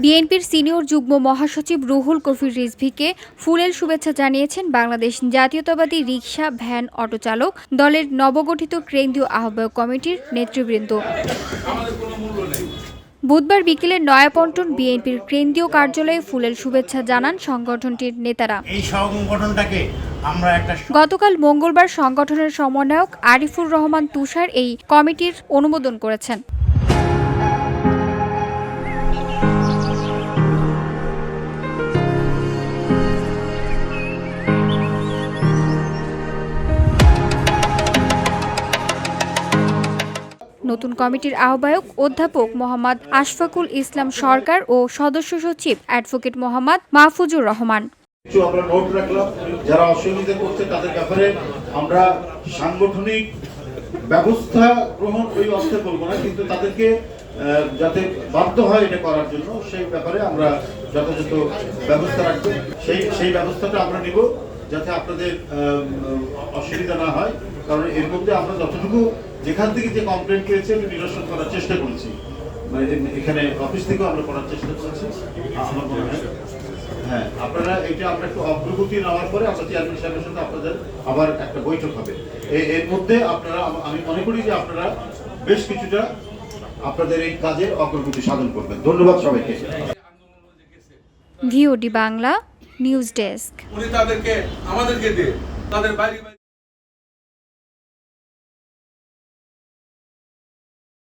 বিএনপির সিনিয়র যুগ্ম মহাসচিব রুহুল কবির রিজভীকে ফুলেল শুভেচ্ছা জানিয়েছেন বাংলাদেশ জাতীয়তাবাদী রিকশা ভ্যান অটো চালক দলের নবগঠিত কেন্দ্রীয় আহ্বায়ক কমিটির নেতৃবৃন্দ। বুধবার বিকেলে নয়াপল্টন বিএনপির কেন্দ্রীয় কার্যালয়ে ফুলেল শুভেচ্ছা জানান সংগঠনটির নেতারা। গতকাল মঙ্গলবার সংগঠনের সমন্বয়ক আরিফুর রহমান তুষার এই কমিটির অনুমোদন করেছেন। নতুন কমিটির আহ্বায়ক অধ্যাপক মোহাম্মদ আশফাকুল ইসলাম সরকার ও সদস্য সচিব অ্যাডভোকেট মোহাম্মদ মাহফুজুর রহমান। আমরা নোট রাখলাম, যারা অসহযোগিতা করছে তাদের ব্যাপারে আমরা সাংগঠনিক ব্যবস্থা গ্রহণ ওই অর্থে বলবো না, কিন্তু তাদেরকে যাতে বাধ্য হয় এটা করার জন্য সেই ব্যাপারে আমরা যথাযথ ব্যবস্থা রাখবো। সেই ব্যবস্থাটা আমরা নিব যাতে আপনাদের অসুবিধা না হয়। কারণ এর মধ্যে আমরা যতটুকু যেখান থেকে যে কমপ্লেন পেয়েছি আমি নিরসন করার চেষ্টা করেছি, মানে এখানে অফিস থেকেও আমরা করার চেষ্টা করেছি। আমার মনে হয় হ্যাঁ, আপনারা এটা আমরা একটু অগ্রগতি নেওয়ার পরে আমরা চেয়ারম্যান সাহেবের সাথে আপনাদের আবার একটা বৈঠক হবে। এর মধ্যে আপনারা, আমি মনে করি যে আপনারা বেশ কিছুটা আপনাদের এই কাজের অগ্রগতি সাধন করবেন। ধন্যবাদ সবাইকে। VOD Bangla news desk. উনি তাদেরকে আমাদেরকে দিয়ে তাদের বাড়ি